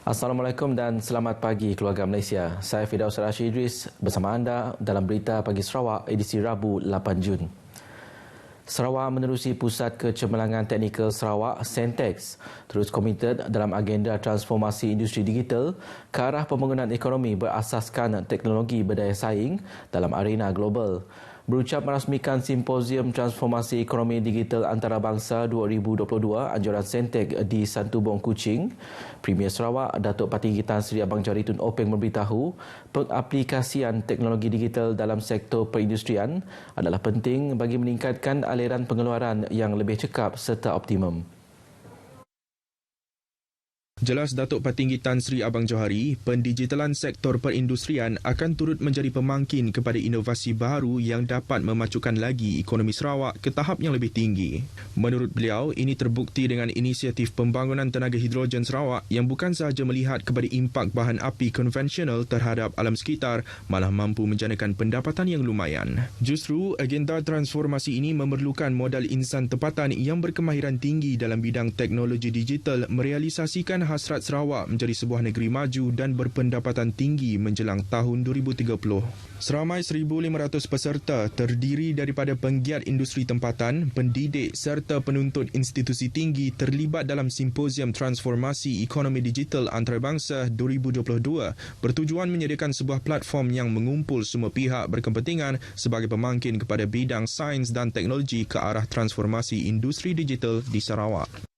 Assalamualaikum dan selamat pagi keluarga Malaysia. Saya Firdaus Rashid Idris bersama anda dalam Berita Pagi Sarawak edisi Rabu 8 Jun. Sarawak menerusi Pusat Kecemerlangan Teknikal Sarawak (Sentex) terus komited dalam agenda transformasi industri digital ke arah pembangunan ekonomi berasaskan teknologi berdaya saing dalam arena global. Berucap merasmikan Simposium Transformasi Ekonomi Digital Antarabangsa 2022 anjuran Sentex di Santubong, Kuching, Premier Sarawak Datuk Partinggi Tan Sri Abang Johari Tun Openg memberitahu pengaplikasian teknologi digital dalam sektor perindustrian adalah penting bagi meningkatkan aliran pengeluaran yang lebih cekap serta optimum. Jelas Datuk Partinggi Tan Sri Abang Johari, pendigitalan sektor perindustrian akan turut menjadi pemangkin kepada inovasi baru yang dapat memacukan lagi ekonomi Sarawak ke tahap yang lebih tinggi. Menurut beliau, ini terbukti dengan inisiatif pembangunan tenaga hidrogen Sarawak yang bukan sahaja melihat kepada impak bahan api konvensional terhadap alam sekitar, malah mampu menjanakan pendapatan yang lumayan. Justru, agenda transformasi ini memerlukan modal insan tempatan yang berkemahiran tinggi dalam bidang teknologi digital merealisasikan hasrat Sarawak menjadi sebuah negeri maju dan berpendapatan tinggi menjelang tahun 2030. Seramai 1,500 peserta terdiri daripada penggiat industri tempatan, pendidik serta penuntut institusi tinggi terlibat dalam Simposium Transformasi Ekonomi Digital Antarabangsa 2022 bertujuan menyediakan sebuah platform yang mengumpul semua pihak berkepentingan sebagai pemangkin kepada bidang sains dan teknologi ke arah transformasi industri digital di Sarawak.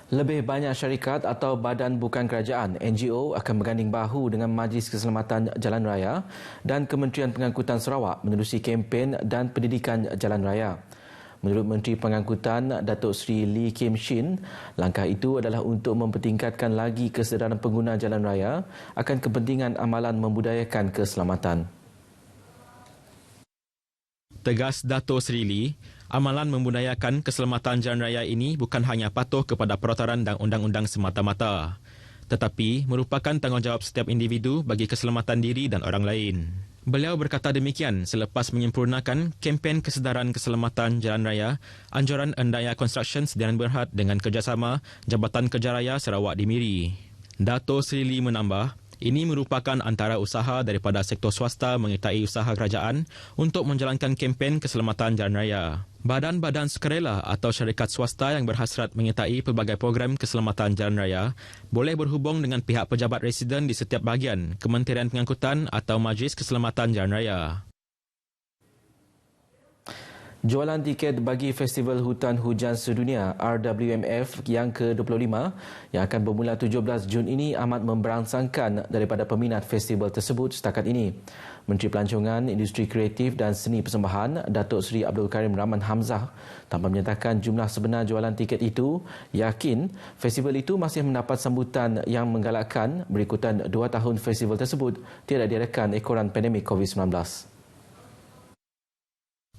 Lebih banyak syarikat atau badan bukan kerajaan (NGO) akan berganding bahu dengan Majlis Keselamatan Jalan Raya dan Kementerian Pengangkutan Sarawak menerusi kempen dan pendidikan jalan raya. Menurut Menteri Pengangkutan Datuk Seri Lee Kim Shin, langkah itu adalah untuk mempertingkatkan lagi kesedaran pengguna jalan raya akan kepentingan amalan membudayakan keselamatan. Tegas Dato' Seri Lee, amalan membudayakan keselamatan jalan raya ini bukan hanya patuh kepada peraturan dan undang-undang semata-mata, tetapi merupakan tanggungjawab setiap individu bagi keselamatan diri dan orang lain. Beliau berkata demikian selepas menyempurnakan kempen kesedaran keselamatan jalan raya anjuran Endaya Construction Sdn Berhad dengan kerjasama Jabatan Kerja Raya Sarawak di Miri. Dato' Seri Lee menambah, ini merupakan antara usaha daripada sektor swasta menyertai usaha kerajaan untuk menjalankan kempen keselamatan jalan raya. Badan-badan sukarela atau syarikat swasta yang berhasrat menyertai pelbagai program keselamatan jalan raya boleh berhubung dengan pihak pejabat residen di setiap bahagian Kementerian Pengangkutan atau Majlis Keselamatan Jalan Raya. Jualan tiket bagi Festival Hutan Hujan Sedunia RWMF yang ke-25 yang akan bermula 17 Jun ini amat memberangsangkan daripada peminat festival tersebut setakat ini. Menteri Pelancongan, Industri Kreatif dan Seni Persembahan Datuk Seri Abdul Karim Rahman Hamzah tanpa menyatakan jumlah sebenar jualan tiket itu, yakin festival itu masih mendapat sambutan yang menggalakkan berikutan 2 tahun festival tersebut tiada diadakan ekoran pandemik COVID-19.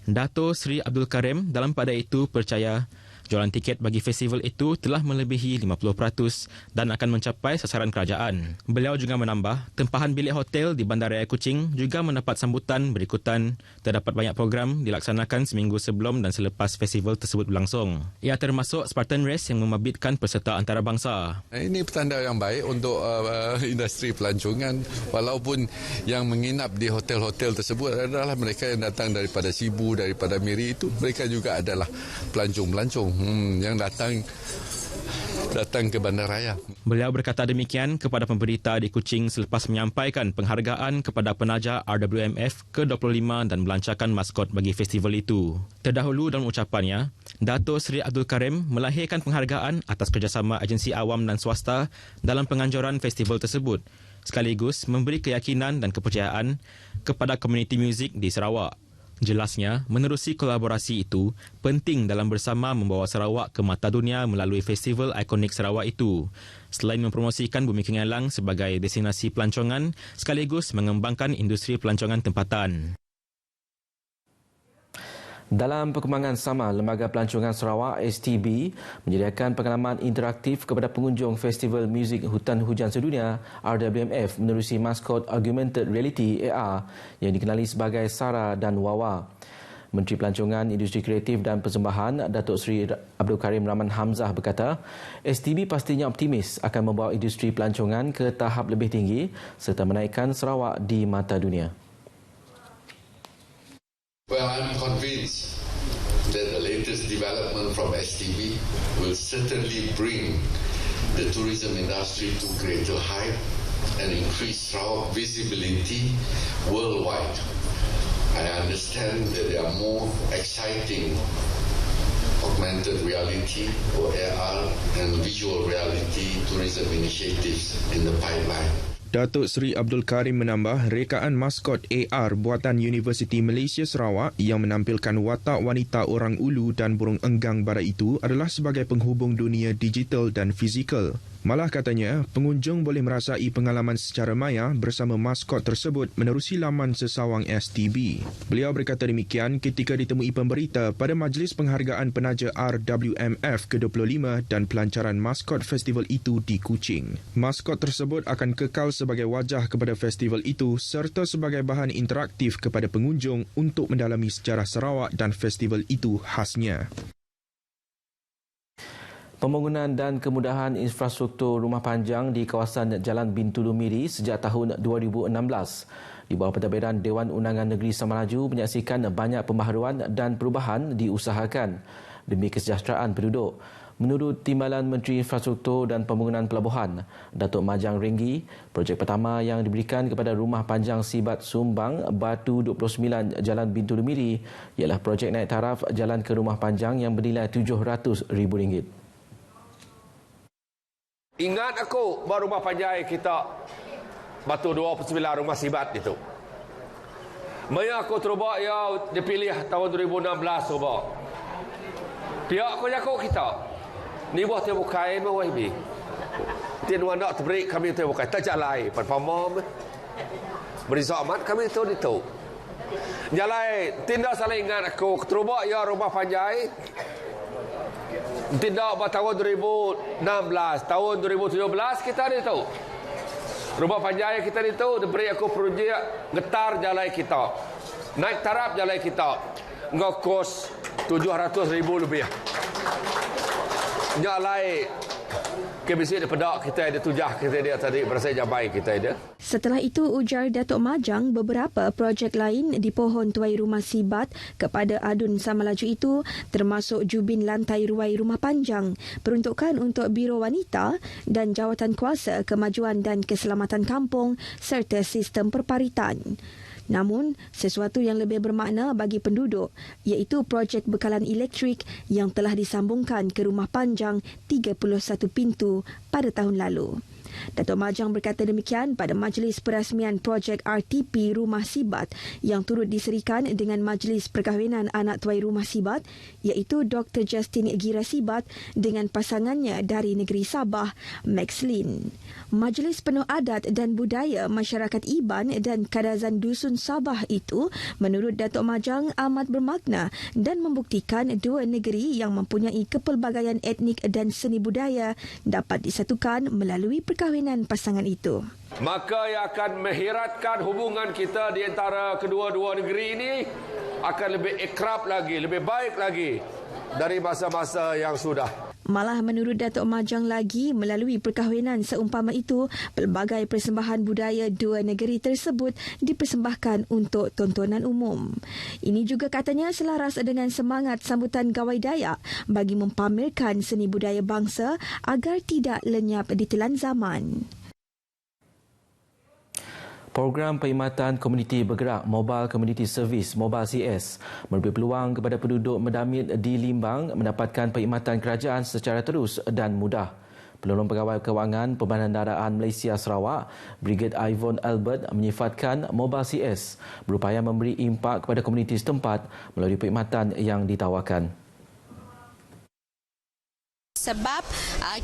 Dato' Seri Abdul Karim dalam pada itu percaya jualan tiket bagi festival itu telah melebihi 50% dan akan mencapai sasaran kerajaan. Beliau juga menambah, tempahan bilik hotel di Bandaraya Kuching juga mendapat sambutan berikutan. Terdapat banyak program dilaksanakan seminggu sebelum dan selepas festival tersebut berlangsung. Ia termasuk Spartan Race yang membabitkan peserta antarabangsa. Ini petanda yang baik untuk industri pelancongan, walaupun yang menginap di hotel-hotel tersebut adalah mereka yang datang daripada Sibu, daripada Miri, itu mereka juga adalah pelancong-pelancong yang datang ke bandaraya. Beliau berkata demikian kepada pemberita di Kuching selepas menyampaikan penghargaan kepada penaja RWMF ke-25 dan melancarkan maskot bagi festival itu. Terdahulu dalam ucapannya, Dato' Seri Abdul Karim melahirkan penghargaan atas kerjasama agensi awam dan swasta dalam penganjuran festival tersebut, sekaligus memberi keyakinan dan kepercayaan kepada komuniti muzik di Sarawak. Jelasnya, menerusi kolaborasi itu, penting dalam bersama membawa Sarawak ke mata dunia melalui festival ikonik Sarawak itu. Selain mempromosikan Bumi Kengalang sebagai destinasi pelancongan, sekaligus mengembangkan industri pelancongan tempatan. Dalam perkembangan sama, Lembaga Pelancongan Sarawak (STB) menyediakan pengalaman interaktif kepada pengunjung Festival Muzik Hutan Hujan Sedunia RWMF menerusi maskot Augmented Reality (AR) yang dikenali sebagai Sarah dan Wawa. Menteri Pelancongan, Industri Kreatif dan Persembahan Datuk Seri Abdul Karim Rahman Hamzah berkata, STB pastinya optimis akan membawa industri pelancongan ke tahap lebih tinggi serta menaikkan Sarawak di mata dunia. Well, I'm convinced that the latest development from STB will certainly bring the tourism industry to greater height and increase Sarawak visibility worldwide. I understand that there are more exciting augmented reality or AR and visual reality tourism initiatives in the pipeline. Datuk Seri Abdul Karim menambah rekaan maskot AR buatan Universiti Malaysia Sarawak yang menampilkan watak wanita orang ulu dan burung enggang bara itu adalah sebagai penghubung dunia digital dan fizikal. Malah katanya, pengunjung boleh merasai pengalaman secara maya bersama maskot tersebut menerusi laman sesawang STB. Beliau berkata demikian ketika ditemui pemberita pada Majlis Penghargaan Penaja RWMF ke-25 dan pelancaran maskot festival itu di Kuching. Maskot tersebut akan kekal sebagai wajah kepada festival itu serta sebagai bahan interaktif kepada pengunjung untuk mendalami sejarah Sarawak dan festival itu khasnya. Pembangunan dan kemudahan infrastruktur rumah panjang di kawasan Jalan Bintulu Miri sejak tahun 2016. Di bawah pentadbiran Dewan Undangan Negeri Semenanjung menyaksikan banyak pembaharuan dan perubahan diusahakan demi kesejahteraan penduduk. Menurut Timbalan Menteri Infrastruktur dan Pembangunan Pelabuhan, Datuk Majang Renggi, projek pertama yang diberikan kepada rumah panjang Sibat Sumbang Batu 29 Jalan Bintulu Miri ialah projek naik taraf jalan ke rumah panjang yang bernilai RM700,000. Ingat aku baru rumah panjang kita Batu 29 rumah Sibat itu. Maya aku terubah ya dipilih tahun 2016 terubah. Pihak aku jago kita. Ni buat dia bukai mau ibi. Tian wana terbrik kami tu bukai tak jalai perform. Beri selamat kami tu itu. Jalai tindak salah ingat aku terubah ya rumah panjang. Tidak tahun 2016, tahun 2017 kita ada tahu. Rumah panjang kita itu diberi aku projek getar jalan kita. Naik taraf jalan kita. Ngekos RM700,000 lebih. Nyalai KBC daripada kita ada tujah kita dia tadi berasa jabai kita ada. Setelah itu, ujar Datuk Majang, beberapa projek lain di pohon tuai rumah Sibat kepada Adun Samalaju itu termasuk jubin lantai ruai rumah panjang, peruntukan untuk Biro Wanita dan Jawatan Kuasa Kemajuan dan Keselamatan Kampung serta sistem perparitan. Namun, sesuatu yang lebih bermakna bagi penduduk iaitu projek bekalan elektrik yang telah disambungkan ke rumah panjang 31 pintu pada tahun lalu. Datuk Majang berkata demikian pada majlis perasmian projek RTP Rumah Sibat yang turut diserikan dengan Majlis Perkahwinan Anak Tuai Rumah Sibat iaitu Dr. Justin Gira Sibat dengan pasangannya dari negeri Sabah, Max Lin. Majlis Penuh Adat dan Budaya Masyarakat Iban dan Kadazan Dusun Sabah itu menurut Datuk Majang amat bermakna dan membuktikan dua negeri yang mempunyai kepelbagaian etnik dan seni budaya dapat disatukan melalui perkahwinan pasangan itu. Maka yang akan mengheratkan hubungan kita di antara kedua-dua negeri ini akan lebih akrab lagi, lebih baik lagi dari masa-masa yang sudah. Malah menurut Datuk Majang lagi, melalui perkahwinan seumpama itu, pelbagai persembahan budaya dua negeri tersebut dipersembahkan untuk tontonan umum. Ini juga katanya selaras dengan semangat sambutan Gawai Dayak bagi mempamerkan seni budaya bangsa agar tidak lenyap ditelan zaman. Program Perkhidmatan Komuniti Bergerak Mobile Community Service Mobile CS memberi peluang kepada penduduk Mendamit di Limbang mendapatkan perkhidmatan kerajaan secara terus dan mudah. Penolong Pegawai Kewangan Perbandaraan Malaysia Sarawak, Brigade Ivon Albert menyifatkan Mobile CS berupaya memberi impak kepada komuniti setempat melalui perkhidmatan yang ditawarkan. sebab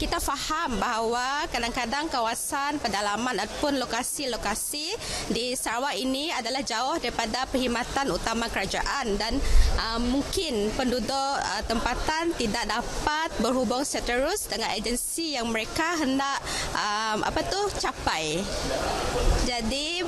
kita faham bahawa kadang-kadang kawasan pedalaman ataupun lokasi-lokasi di Sarawak ini adalah jauh daripada perkhidmatan utama kerajaan dan mungkin penduduk tempatan tidak dapat berhubung seterus dengan agensi yang mereka hendak capai. Jadi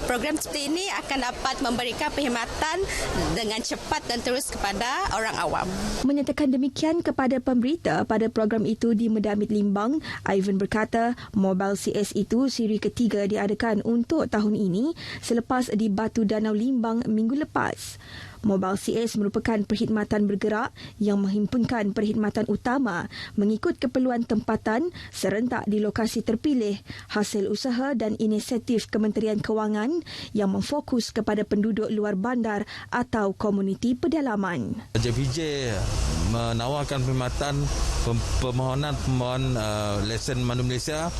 program seperti ini akan dapat memberikan perkhidmatan dengan cepat dan terus kepada orang awam. Menyatakan demikian kepada pemberita pada program itu di Medamit Limbang, Ivan berkata Mobile CS itu siri ketiga diadakan untuk tahun ini selepas di Batu Danau Limbang minggu lepas. Mobile CS merupakan perkhidmatan bergerak yang menghimpunkan perkhidmatan utama mengikut keperluan tempatan serentak di lokasi terpilih, hasil usaha dan inisiatif Kementerian Kewangan yang memfokus kepada penduduk luar bandar atau komuniti pedalaman. JPJ menawarkan perkhidmatan permohonan lesen mandu Malaysia,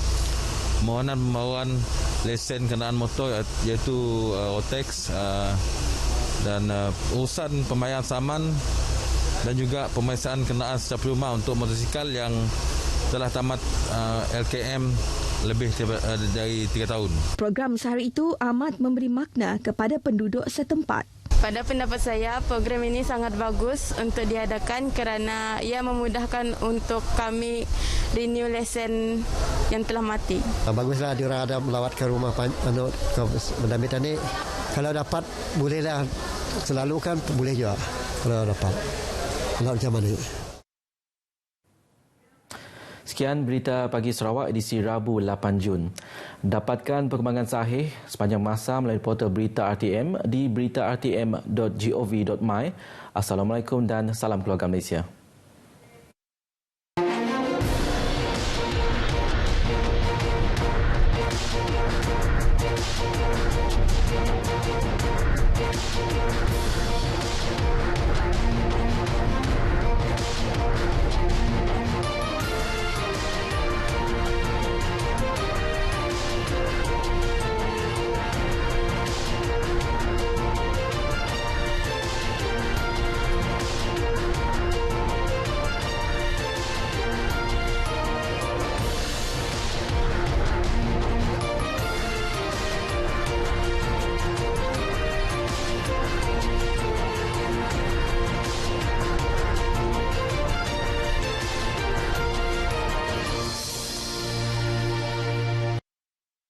permohonan lesen kenderaan motor iaitu Rotex, dan urusan pembayaran saman dan juga pemeriksaan kenderaan secara prima untuk motosikal yang telah tamat LKM lebih dari 3 tahun. Program sehari itu amat memberi makna kepada penduduk setempat. Pada pendapat saya, program ini sangat bagus untuk diadakan kerana ia memudahkan untuk kami renew lesen yang telah mati. Baguslah diorang ada melawat ke rumah ke Medamit ni. Kalau dapat, bolehlah. Selalu kan boleh juga kalau dapat. Kalau macam mana. Sekian berita Pagi Sarawak edisi Rabu 8 Jun. Dapatkan perkembangan sahih sepanjang masa melalui portal Berita RTM di beritartm.gov.my. Assalamualaikum dan salam keluarga Malaysia.